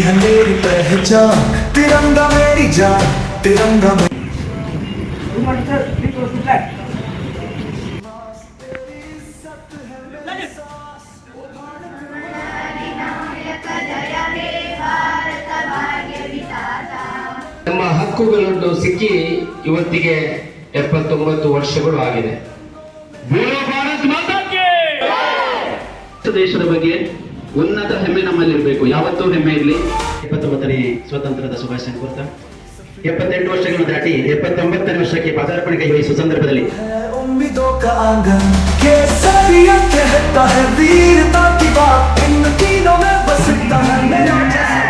है मेरी पहचान, तिरंगा मेरी जान, तिरंगा ನಮ್ಮ ಹಕ್ಕುಗಳನ್ನು ಸಿಕ್ಕಿ ಇವತ್ತಿಗೆ 79 ವರ್ಷಗಳು ಆಗಿದೆ. ದೇಶದ ಬಗ್ಗೆ ಉನ್ನತ ಹೆಮ್ಮೆ ನಮ್ಮಲ್ಲಿರಬೇಕು, ಯಾವತ್ತೂ ಹೆಮ್ಮೆ ಇರಲಿ. 79ನೇ ಸ್ವಾತಂತ್ರ್ಯದ ಶುಭಾಶಯ ಕೋರ್ತಾ 78 ವರ್ಷಗಳು ದಾಟಿ 79ನೇ ವರ್ಷಕ್ಕೆ ಪದಾರ್ಪಣೆ ಕೈವಹಿಸುವ ಸಂದರ್ಭದಲ್ಲಿ उम्मीदों का आंगन केसरिया कहता है वीरता की बात, इन तीनों में बसता है मेरा जज्बा।